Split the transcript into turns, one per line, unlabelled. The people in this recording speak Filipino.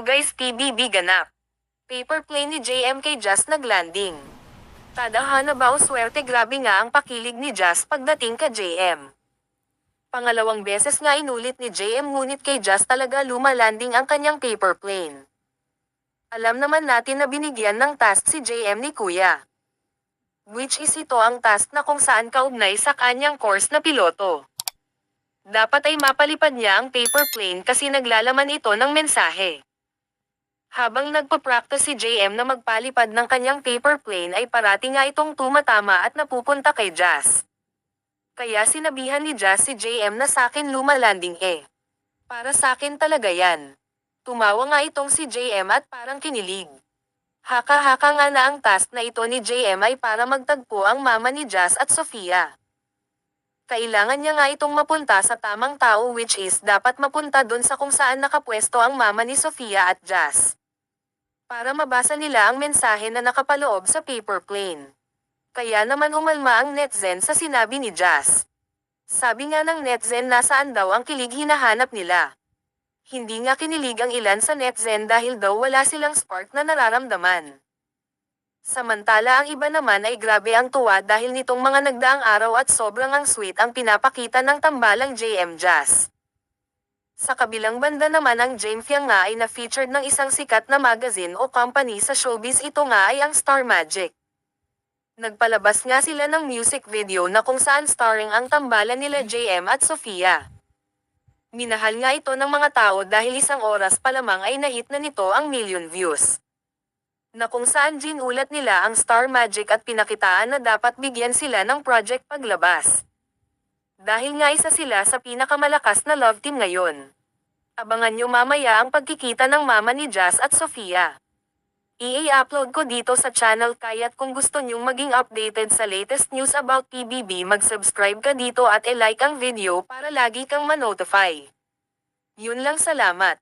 So guys, PBB ganap. Paper plane ni JM kay Jazz naglanding. Tadhana ba o swerte, grabe nga ang pakilig ni Jazz pagdating ka JM. Pangalawang beses nga inulit ni JM ngunit kay Jazz talaga lumalanding ang kanyang paper plane. Alam naman natin na binigyan ng task si JM ni Kuya. Which is ito ang task na kung saan kaugnay sa kanyang course na piloto. Dapat ay mapalipad niya ang paper plane kasi naglalaman ito ng mensahe. Habang nagpa-practice si JM na magpalipad ng kanyang paper plane ay parati nga itong tumatama at napupunta kay Jazz. Kaya sinabihan ni Jazz si JM na sakin lumalanding eh. Para sakin talaga yan. Tumawa nga itong si JM at parang kinilig. Haka-haka nga na ang task na ito ni JM ay para magtagpo ang mama ni Jazz at Sofia. Kailangan niya nga itong mapunta sa tamang tao, which is dapat mapunta dun sa kung saan nakapwesto ang mama ni Sofia at Jazz. Para mabasa nila ang mensahe na nakapaloob sa paper plane. Kaya naman umalma ang netizen sa sinabi ni Jazz. Sabi nga ng netizen nasaan daw ang kilig hinahanap nila. Hindi nga kinilig ang ilan sa netizen dahil daw wala silang spark na nararamdaman. Samantala ang iba naman ay grabe ang tuwa dahil nitong mga nagdaang araw at sobrang ang sweet ang pinapakita ng tambalang JM Jazz. Sa kabilang banda naman ang Jaemfya nga ay na-featured ng isang sikat na magazine o company sa showbiz, ito nga ay ang Star Magic. Nagpalabas nga sila ng music video na kung saan starring ang tambalan nila JM at Sofia. Minahal nga ito ng mga tao dahil isang oras pa lamang ay nahit na nito ang million views. Na kung saan ginulat nila ang Star Magic at pinakitaan na dapat bigyan sila ng project paglabas. Dahil nga isa sila sa pinakamalakas na love team ngayon. Abangan nyo mamaya ang pagkikita ng mama ni Jazz at Sofia. I-upload ko dito sa channel, kaya't kung gusto nyong maging updated sa latest news about PBB, mag-subscribe ka dito at i-like ang video para lagi kang ma-notify. Yun lang, salamat.